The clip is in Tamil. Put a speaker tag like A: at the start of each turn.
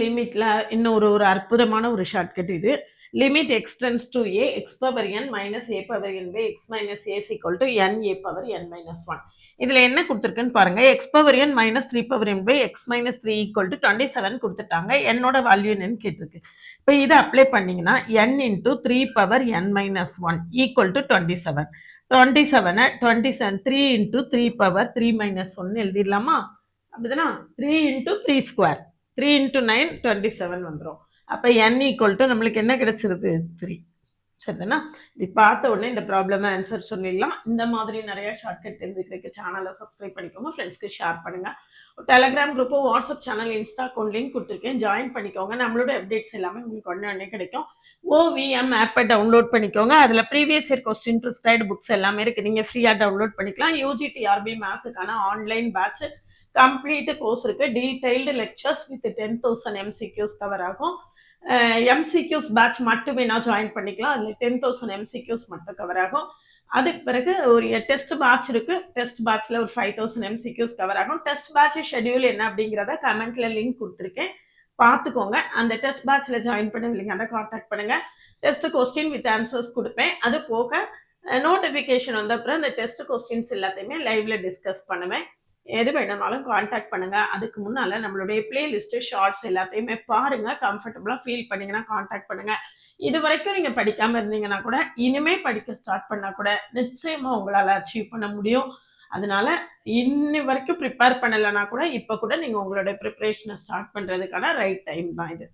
A: லிமிட்ல இன்னொரு ஒரு அற்புதமான ஒரு ஷார்ட்கட் இது. Limit x tends to a x power n minus a power n by x minus a is equal to n a power n minus 1. இதுல என்ன கொடுத்துருக்குன்னு பாருங்க. x power n minus 3 power n by x minus 3 equal to 27 கொடுத்துட்டாங்க. என்னோட வேல்யூ என்னன்னு கேட்டிருக்கு. இப்போ இதை அப்ளை பண்ணீங்கன்னா n into 3 power n minus 1 equal to 27. 27 27 3 into 3 power 3 minus 1 எழுதிடலாமா? அப்படிதானா? 3 இன்டூ 3 ஸ்கொயர் 3 into 9 27 வந்துரும். அப்ப n equal to நம்மளுக்கு என்ன கிடைச்சிருது 3. சரிதானா? இப்படி பார்த்த உடனே இந்த ப்ராப்ளம் ஆன்சர் சொல்லிடலாம். இந்த மாதிரி நிறைய ஷார்ட்கட் தெரிஞ்சுக்கிறதுக்கு சேனலை சப்ஸ்கிரைப் பண்ணிக்கோங்க, ஃப்ரெண்ட்ஸ்க்கு ஷேர் பண்ணுங்க. Telegram group, WhatsApp channel, Insta account link கொடுத்துருக்கேன், ஜாயின் பண்ணிக்கோங்க. நம்மளோட அப்டேட்ஸ் எல்லாமே உங்களுக்கு உடனே கிடைக்கும். OVM ஆப்பை டவுன்லோட் பண்ணிக்கோங்க. அதில் previous year question prescribed books எல்லாமே இருக்குது, நீங்கள் ஃப்ரீயாக டவுன்லோட் பண்ணிக்கலாம். UGTRB மேத்ஸுக்கான ஆன்லைன் பேட்ச் கம்ப்ளீட் கோர்ஸ் இருக்கு. Detailed lectures with 10,000 MCQs cover ஆகும். MCQs பேட்ச் மட்டுமே நான் ஜாயின் பண்ணிக்கலாம். அதில் 10,000 MCQs மட்டும் கவர் ஆகும். அதுக்கு பிறகு ஒரு டெஸ்ட் பேட்ச் இருக்கு. டெஸ்ட் பேட்ச்ல ஒரு 5,000 MCQs கவர் ஆகும். டெஸ்ட் பேட்ச் ஷெடியூல் என்ன அப்படிங்கிறத கமெண்ட்ல லிங்க் கொடுத்துருக்கேன், பார்த்துக்கோங்க. அந்த டெஸ்ட் பேட்ச்ல ஜாயின் பண்ணவில்லைங்க, அதை கான்டாக்ட் பண்ணுங்க. டெஸ்ட் கொஸ்டின் வித் ஆன்சர்ஸ் கொடுப்பேன். அது போக நோட்டிஃபிகேஷன் வந்த அப்புறம் அந்த டெஸ்ட் கொஸ்டின்ஸ் எல்லாத்தையுமே லைவ்ல டிஸ்கஸ் பண்ணுவேன். எது வேணும்னாலும் கான்டாக்ட் பண்ணுங்க. அதுக்கு முன்னால நம்மளுடைய பிளேலிஸ்ட் ஷார்ட்ஸ் எல்லாத்தையுமே பாருங்க. கம்ஃபர்டபுளா ஃபீல் பண்ணீங்கன்னா கான்டாக்ட் பண்ணுங்க. இது வரைக்கும் நீங்க படிக்காம இருந்தீங்கன்னா கூட இனிமே படிக்க ஸ்டார்ட் பண்ணா கூட நிச்சயமா உங்களால அச்சீவ் பண்ண முடியும். அதனால இன்னி வரைக்கும் ப்ரிப்பேர் பண்ணலைன்னா கூட இப்ப கூட நீங்க உங்களுடைய ப்ரிப்பரேஷனை ஸ்டார்ட் பண்றதுக்கான ரைட் டைம் தான் இது.